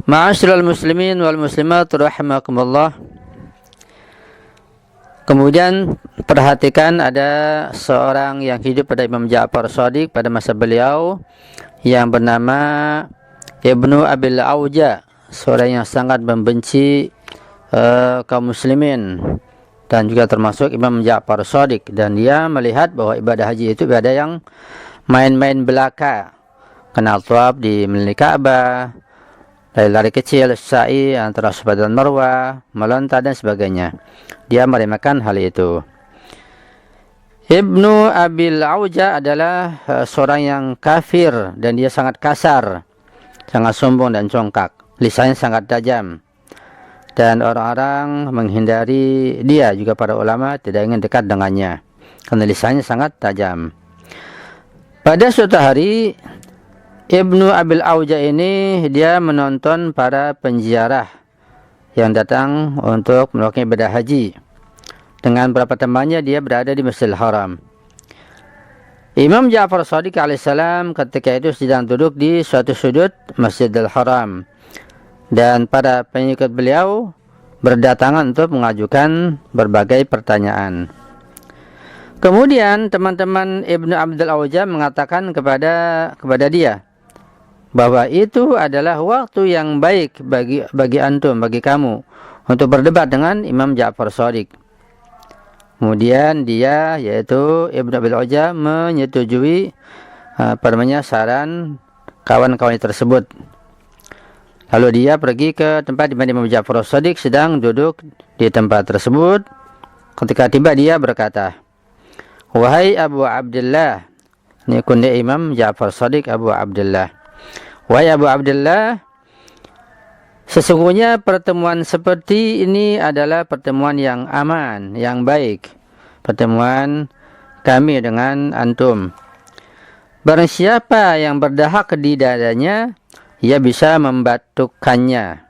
Ma'asyiral muslimin wal muslimat rahimakumullah. Kemudian perhatikan ada seorang yang hidup pada Imam Ja'far Shadiq pada masa beliau yang bernama Ibnu Abil Auja, seorang yang sangat membenci kaum muslimin dan juga termasuk Imam Ja'far Shadiq, dan dia melihat bahwa ibadah haji itu ibadah yang main-main belaka, kenal tawaf di Melini Ka'bah, lari kecil, sa'i antara Safa dan Marwah, melontar dan sebagainya. Dia meremehkan hal itu. Ibnu Abil Auja adalah seorang yang kafir dan dia sangat kasar, sangat sombong dan congkak. Lisannya sangat tajam. Dan orang-orang menghindari dia, juga para ulama tidak ingin dekat dengannya karena lisannya sangat tajam. Pada suatu hari Ibnu Abil Auja ini dia menonton para penziarah yang datang untuk melakukan ibadah haji. Dengan beberapa temannya dia berada di Masjidil Haram. Imam Ja'far Shadiq alaihissalam ketika itu sedang duduk di suatu sudut Masjidil Haram, dan para pengikut beliau berdatangan untuk mengajukan berbagai pertanyaan. Kemudian teman-teman Ibnu Abil Auja mengatakan kepada dia bahwa itu adalah waktu yang baik bagi antum, bagi kamu untuk berdebat dengan Imam Ja'far Shadiq. Kemudian dia, yaitu Ibnu Abil Auja, menyetujui saran kawan-kawan tersebut. Lalu dia pergi ke tempat di mana Imam Ja'far Shadiq sedang duduk di tempat tersebut. Ketika tiba dia berkata, "Wahai Abu Abdullah," ini kunya Imam Ja'far Shadiq, Abu Abdullah. "Wahai Abu Abdullah, sesungguhnya pertemuan seperti ini adalah pertemuan yang aman, yang baik. Pertemuan kami dengan antum. Barang siapa yang berdahak di dadanya, ia bisa membatukkannya."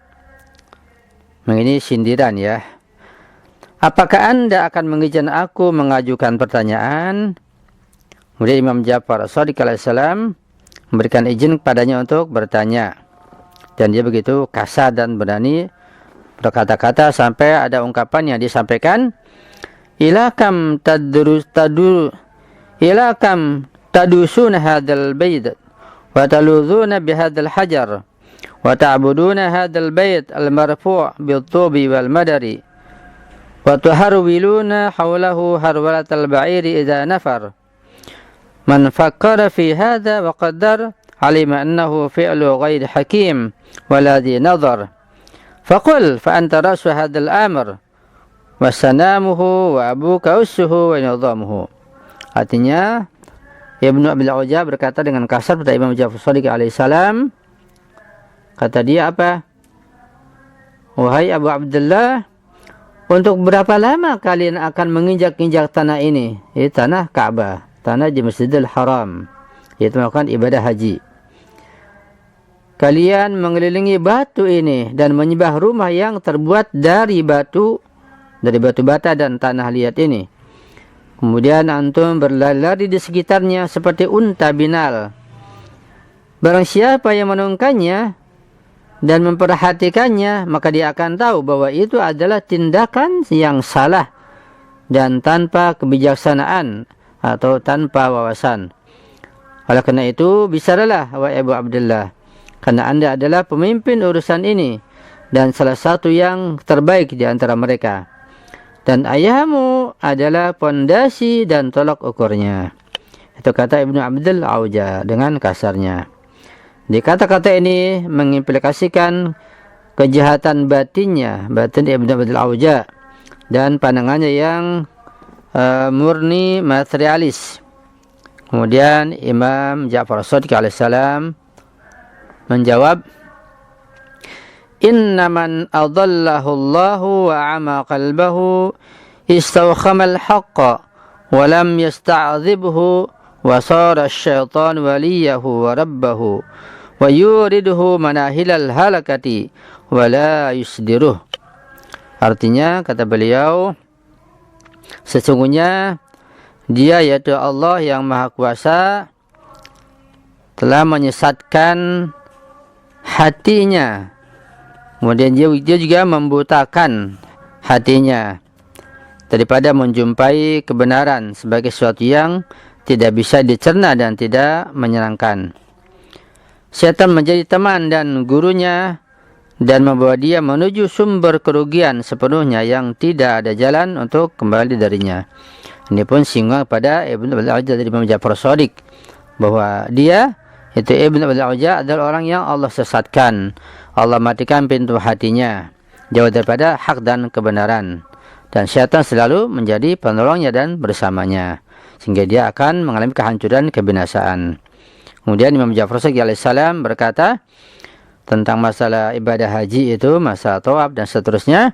Ini sindiran ya. "Apakah Anda akan mengizinkan aku mengajukan pertanyaan?" Kemudian Imam Ja'far Shadiq alaihissalam memberikan izin kepadanya untuk bertanya. Dan dia begitu kasar dan berani berkata-kata sampai ada ungkapan yang disampaikan, ilakam tadusuna hadzal bait wa taluzuna bihadzal hajar wa ta'buduna hadzal bait al-marfu' bil-tubi wal-madari wa tuharwiluna hawlahu harwalatal ba'iri idza nafar. Man fakkara fi hadza wa qaddar alima annahu fi'lu ghairi hakim waladhi nazar. Faqul fa anta rasu hadzal amr wa sanamuhu wa abuka ussuhu wa nidhamuhu." Artinya Ibnu Abil Auja berkata dengan kasar kepada Imam Ja'far Shadiq alaihissalam. Kata dia apa? "Wahai Abu Abdullah, untuk berapa lama kalian akan menginjak-injak tanah ini?" Ini tanah Ka'bah, tanah di Masjidil Haram, yaitu melakukan ibadah haji. "Kalian mengelilingi batu ini dan menyembah rumah yang terbuat dari batu bata dan tanah liat ini. Kemudian antum berlari di sekitarnya seperti unta binal. Barang siapa yang menungkannya dan memperhatikannya, maka dia akan tahu bahwa itu adalah tindakan yang salah dan tanpa kebijaksanaan atau tanpa wawasan. Oleh karena itu, bisaralah wahai Abu Abdullah, karena Anda adalah pemimpin urusan ini dan salah satu yang terbaik di antara mereka. Dan ayahmu adalah pondasi dan tolak ukurnya." Itu kata Ibnu Abil Auja dengan kasarnya. Di kata-kata ini mengimplikasikan kejahatan batin Ibnu Abil Auja dan pandangannya yang murni materialis. Kemudian Imam Ja'far Shadiq alaihissalam menjawab, "Innaman adallahu Allahu wa ama qalbahu istawkhamal haqqa wa lam yasta'zibhu wa sara asy-syaitan waliyahu wa rabbahu wa yuriduhu manahilal halakati wa la yusdiruh." Artinya kata beliau, sesungguhnya dia, yaitu Allah yang Maha Kuasa, telah menyesatkan hatinya Kemudian dia juga membutakan hatinya daripada menjumpai kebenaran sebagai sesuatu yang tidak bisa dicerna dan tidak menyenangkan. Syaitan menjadi teman dan gurunya dan membawa dia menuju sumber kerugian sepenuhnya yang tidak ada jalan untuk kembali darinya. Ini pun singgung pada Ibn Abil Auja dari Imam Ja'far Shadiq, bahwa dia, itu Ibn Abil Auja, adalah orang yang Allah sesatkan. Allah matikan pintu hatinya, jauh daripada hak dan kebenaran. Dan syaitan selalu menjadi penolongnya dan bersamanya, sehingga dia akan mengalami kehancuran, kebinasaan. Kemudian Imam Ja'far Shadiq alaihissalam berkata tentang masalah ibadah haji itu, masalah tawaf dan seterusnya,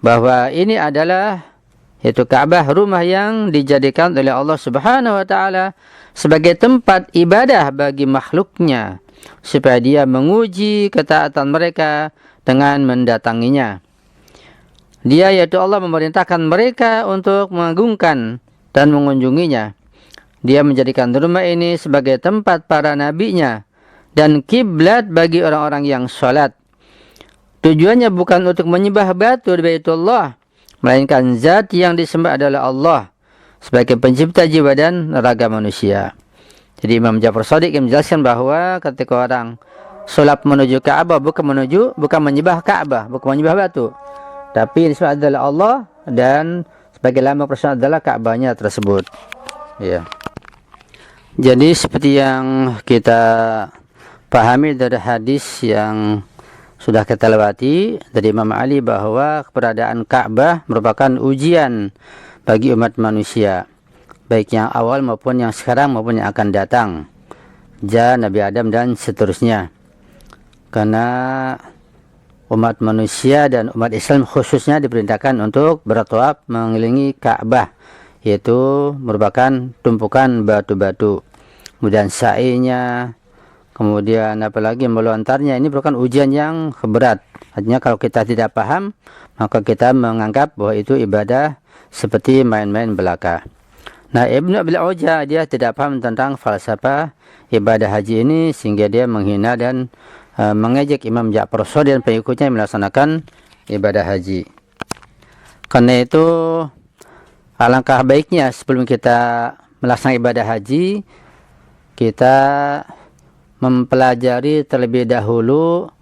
bahwa ini adalah itu Ka'bah, rumah yang dijadikan oleh Allah Subhanahu wa taala sebagai tempat ibadah bagi makhluknya, supaya dia menguji ketaatan mereka dengan mendatanginya. Dia, yaitu Allah, memerintahkan mereka untuk mengagungkan dan mengunjunginya. Dia menjadikan rumah ini sebagai tempat para nabinya dan kiblat bagi orang-orang yang sholat. Tujuannya bukan untuk menyembah batu di Baitullah, melainkan zat yang disembah adalah Allah sebagai pencipta jiwa dan raga manusia. Jadi Imam Ja'far Shadiq yang menjelaskan bahwa ketika orang sholat menuju Ka'bah, bukan menyembah Ka'bah, bukan menyembah batu, tapi yang disembah adalah Allah, dan sebagai lambang personal adalah Ka'bahnya tersebut. Ya. Jadi seperti yang kita pahami dari hadis yang sudah kita lewati dari Imam Ali, bahwa keberadaan Ka'bah merupakan ujian bagi umat manusia, baik yang awal maupun yang sekarang maupun yang akan datang, Nabi Adam dan seterusnya. Karena umat manusia dan umat Islam khususnya diperintahkan untuk bertawaf mengelilingi Ka'bah, yaitu merupakan tumpukan batu-batu. Kemudian sa'inya, kemudian apalagi melontarnya, ini merupakan ujian yang berat. Artinya kalau kita tidak paham, maka kita menganggap bahwa itu ibadah seperti main-main belaka. Nah, Ibn Abil Auja dia tidak paham tentang falsafah ibadah haji ini, sehingga dia menghina dan mengejek Imam Ja'far Shadiq dan pengikutnya yang melaksanakan ibadah haji. Karena itu alangkah baiknya sebelum kita melaksanakan ibadah haji, kita mempelajari terlebih dahulu,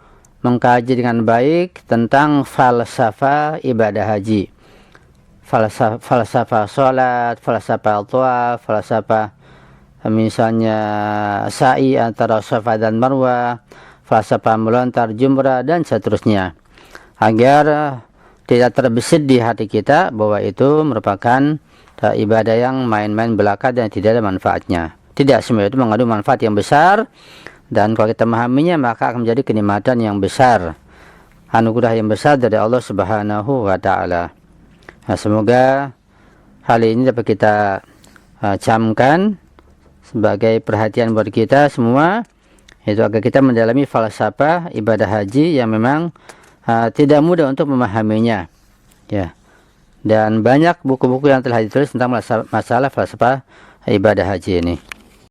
mengkaji dengan baik tentang falsafah ibadah haji, falsafah sholat, falsafah tawaf, falsafah misalnya sa'i antara Safa dan Marwah, falsafah melontar jumrah dan seterusnya, agar tidak terbesit di hati kita bahwa itu merupakan ibadah yang main-main belaka dan tidak ada manfaatnya. Tidak, semua itu mengandung manfaat yang besar, dan kalau kita memahaminya maka akan menjadi kenikmatan yang besar, anugerah yang besar dari Allah Subhanahu wa taala. Nah, semoga hal ini dapat kita camkan sebagai perhatian buat kita semua, itu agar kita mendalami falsafah ibadah haji yang memang tidak mudah untuk memahaminya, ya. Dan banyak buku-buku yang telah ditulis tentang masalah falsafah ibadah haji ini.